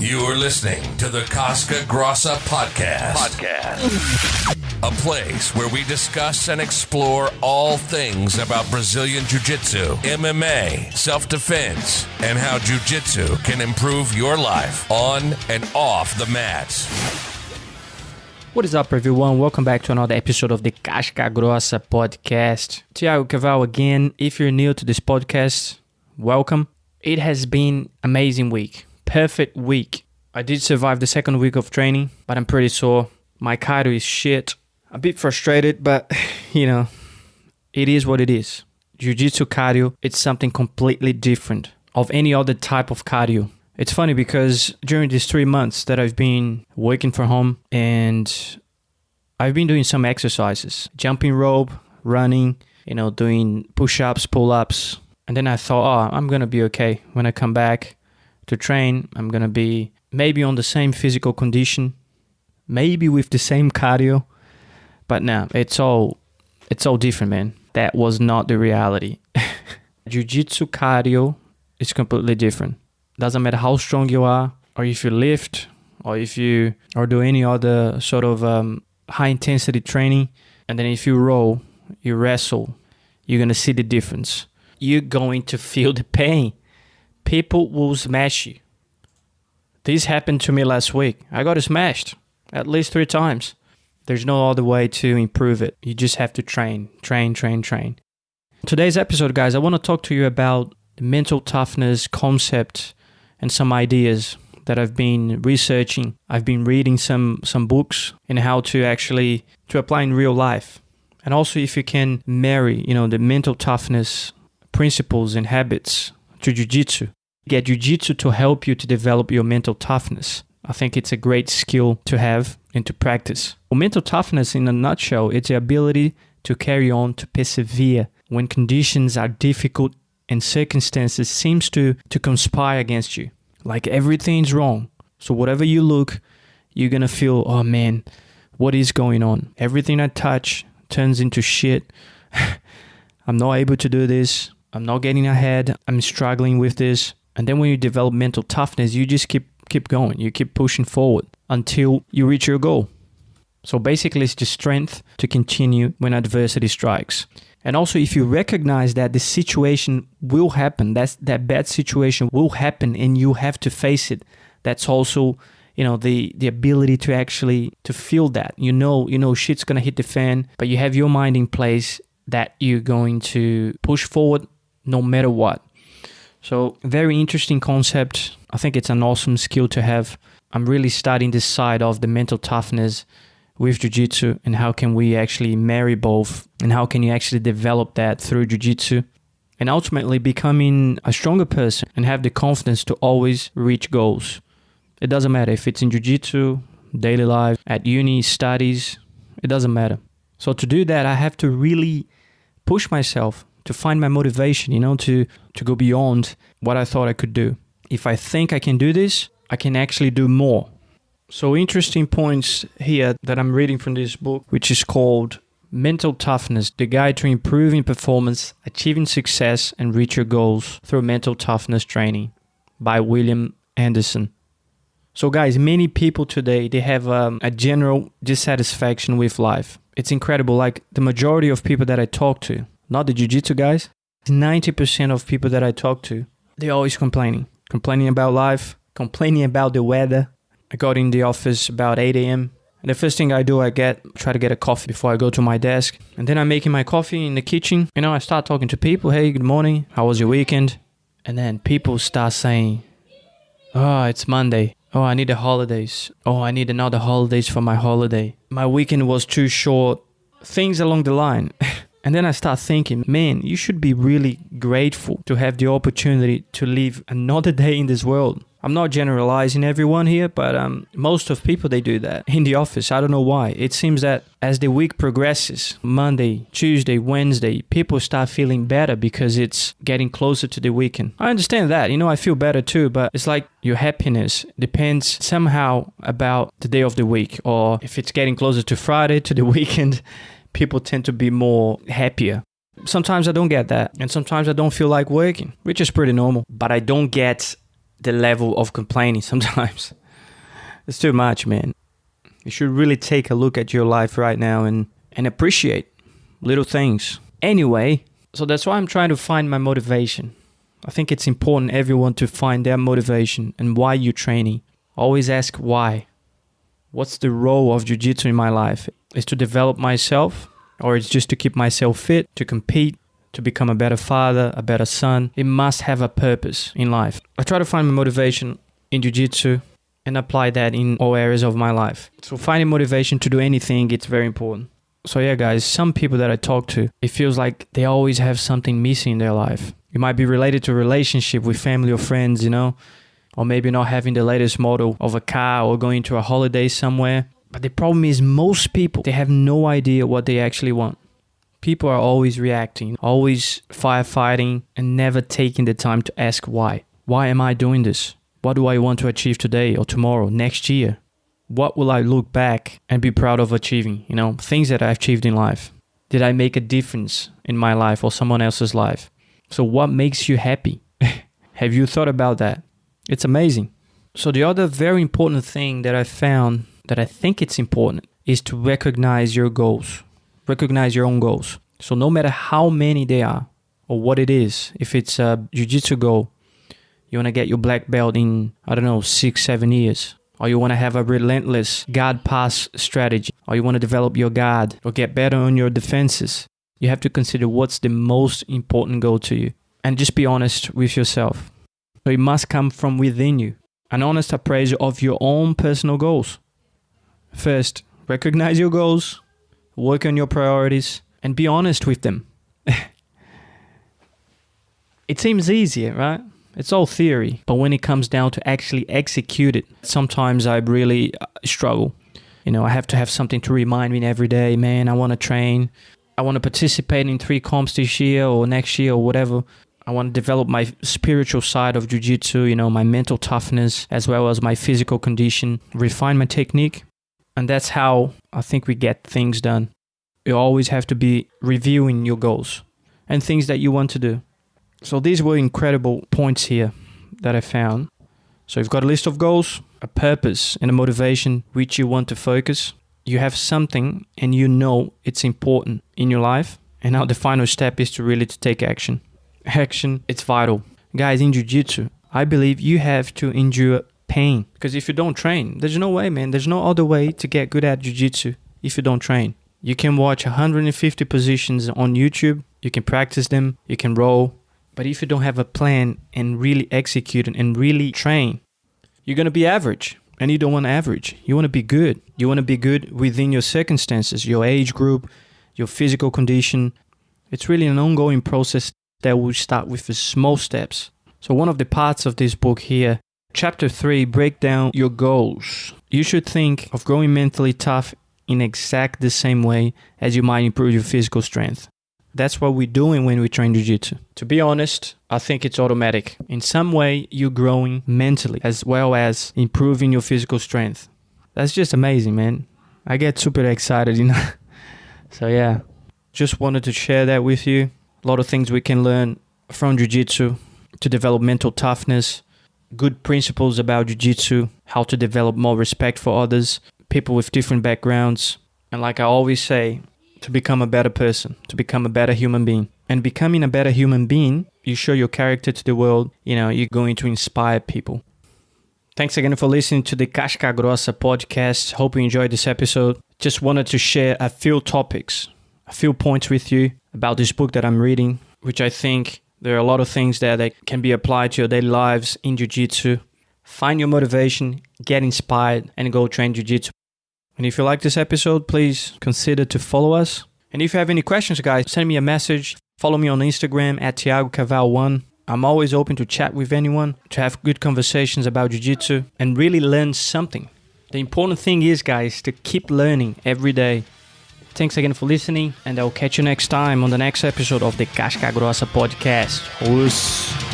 You're listening to the Casca podcast. A place where we discuss and explore all things about Brazilian Jiu-Jitsu, MMA, self-defense, and how Jiu-Jitsu can improve your life on and off the mats. What is up, everyone? Welcome back to another episode of the Casca podcast. Thiago Caval again. If you're new to this podcast, welcome. It has been an amazing week. Perfect week. I did survive the second week of training, but I'm pretty sore. My cardio is shit. A bit frustrated, but it is what it is. Jiu-Jitsu cardio, it's something completely different of any other type of cardio. It's funny because during these 3 months that I've been working from home and I've been doing some exercises, jumping rope, running, doing push-ups, pull-ups. And then I thought, I'm going to be okay. When I come back to train, I'm going to be maybe on the same physical condition, maybe with the same cardio. But no, it's all different, man. That was not the reality. Jiu-Jitsu cardio is completely different. Doesn't matter how strong you are, or if you lift, or if you do any other sort of high intensity training. And then if you roll, you wrestle, you're going to see the difference. You're going to feel the pain. People will smash you. This happened to me last week. I got smashed at least 3 times. There's no other way to improve it. You just have to train. Today's episode, guys, I want to talk to you about the mental toughness concept and some ideas that I've been researching. I've been reading some books and how to actually to apply in real life. And also if you can marry, the mental toughness principles and habits to Jiu-Jitsu. Get Jiu-Jitsu to help you to develop your mental toughness. I think it's a great skill to have and to practice. Well, mental toughness in a nutshell, it's the ability to carry on, to persevere when conditions are difficult and circumstances seems to conspire against you. Like everything's wrong. So whatever you look, you're going to feel, oh man, what is going on? Everything I touch turns into shit. I'm not able to do this. I'm not getting ahead. I'm struggling with this. And then when you develop mental toughness, you just keep going. You keep pushing forward until you reach your goal. So basically, it's the strength to continue when adversity strikes. And also, if you recognize that the situation will happen, that bad situation will happen and you have to face it, that's also, the ability to actually to feel that. Shit's going to hit the fan, but you have your mind in place that you're going to push forward no matter what. So, very interesting concept. I think it's an awesome skill to have. I'm really studying this side of the mental toughness with Jiu-Jitsu and how can we actually marry both and how can you actually develop that through Jiu-Jitsu and ultimately becoming a stronger person and have the confidence to always reach goals. It doesn't matter if it's in Jiu-Jitsu, daily life, at uni, studies, it doesn't matter. So to do that, I have to really push myself to find my motivation, to go beyond what I thought I could do. If I think I can do this, I can actually do more. So interesting points here that I'm reading from this book, which is called Mental Toughness, the Guide to Improving Performance, Achieving Success, and Reach Your Goals Through Mental Toughness Training by William Anderson. So guys, many people today, they have a general dissatisfaction with life. It's incredible. Like the majority of people that I talk to, not the Jiu-Jitsu guys, 90% of people that I talk to, they're always complaining about life, complaining about the weather. I got in the office about 8 a.m. And the first thing I do, try to get a coffee before I go to my desk. And then I'm making my coffee in the kitchen. I start talking to people. Hey, good morning. How was your weekend? And then people start saying, oh, it's Monday. Oh, I need the holidays. Oh, I need another holidays for my holiday. My weekend was too short. Things along the line. And then I start thinking, man, you should be really grateful to have the opportunity to live another day in this world. I'm not generalizing everyone here, but most of people, they do that in the office. I don't know why. It seems that as the week progresses, Monday, Tuesday, Wednesday, people start feeling better because it's getting closer to the weekend. I understand that. I feel better too, but it's like your happiness depends somehow about the day of the week. Or if it's getting closer to Friday, to the weekend, people tend to be more happier. Sometimes I don't get that. And sometimes I don't feel like working, which is pretty normal. But I don't get the level of complaining sometimes. It's too much, man. You should really take a look at your life right now and appreciate little things. Anyway, so that's why I'm trying to find my motivation. I think it's important everyone to find their motivation and why you're training. Always ask why. What's the role of Jiu-Jitsu in my life? Is to develop myself, or it's just to keep myself fit, to compete, to become a better father, a better son? It must have a purpose in life. I try to find my motivation in Jiu-Jitsu and apply that in all areas of my life. So finding motivation to do anything, it's very important. So yeah, guys, some people that I talk to, it feels like they always have something missing in their life. It might be related to a relationship with family or friends, or maybe not having the latest model of a car or going to a holiday somewhere. But the problem is most people, they have no idea what they actually want. People are always reacting, always firefighting, and never taking the time to ask why. Why am I doing this? What do I want to achieve today or tomorrow, next year? What will I look back and be proud of achieving? Things that I achieved in life. Did I make a difference in my life or someone else's life? So what makes you happy? Have you thought about that? It's amazing. So the other very important thing that I found that I think it's important is to recognize your goals. Recognize your own goals. So no matter how many they are or what it is, if it's a Jiu-Jitsu goal, you want to get your black belt in, 6-7 years. Or you want to have a relentless guard pass strategy. Or you want to develop your guard or get better on your defenses. You have to consider what's the most important goal to you. And just be honest with yourself. So it must come from within you. An honest appraisal of your own personal goals. First, recognize your goals. Work on your priorities. And be honest with them. It seems easier, right? It's all theory, but when it comes down to actually execute it, sometimes I really struggle. I have to have something to remind me every day, man, I want to train. I want to participate in 3 comps this year or next year or whatever. I want to develop my spiritual side of Jiu-Jitsu, my mental toughness, as well as my physical condition, refine my technique. And that's how I think we get things done. You always have to be reviewing your goals and things that you want to do. So these were incredible points here that I found. So you've got a list of goals, a purpose and a motivation which you want to focus. You have something and it's important in your life. And now the final step is to take action. Action, it's vital. Guys, in Jiu-Jitsu, I believe you have to endure pain. Because if you don't train, there's no way, man. There's no other way to get good at Jiu-Jitsu if you don't train. You can watch 150 positions on YouTube. You can practice them. You can roll. But if you don't have a plan and really execute it and really train, you're going to be average. And you don't want average. You want to be good. You want to be good within your circumstances, your age group, your physical condition. It's really an ongoing process that will start with the small steps. So one of the parts of this book here, Chapter 3, break down your goals. You should think of growing mentally tough in exact the same way as you might improve your physical strength. That's what we're doing when we train Jiu-Jitsu. To be honest, I think it's automatic. In some way, you're growing mentally as well as improving your physical strength. That's just amazing, man. I get super excited, So yeah, just wanted to share that with you. A lot of things we can learn from Jiu-Jitsu to develop mental toughness, good principles about Jiu-Jitsu, how to develop more respect for others, people with different backgrounds. And like I always say, to become a better person, to become a better human being. And becoming a better human being, you show your character to the world, you're going to inspire people. Thanks again for listening to the Casca podcast. Hope you enjoyed this episode. Just wanted to share a few topics, a few points with you about this book that I'm reading, which I think there are a lot of things there that can be applied to your daily lives in Jiu-Jitsu. Find your motivation, get inspired, and go train Jiu-Jitsu. And if you like this episode, please consider to follow us. And if you have any questions, guys, send me a message. Follow me on Instagram at TiagoCaval1. I'm always open to chat with anyone, to have good conversations about Jiu-Jitsu, and really learn something. The important thing is, guys, to keep learning every day. Thanks again for listening, and I'll catch you next time on the next episode of the Casca podcast. Us.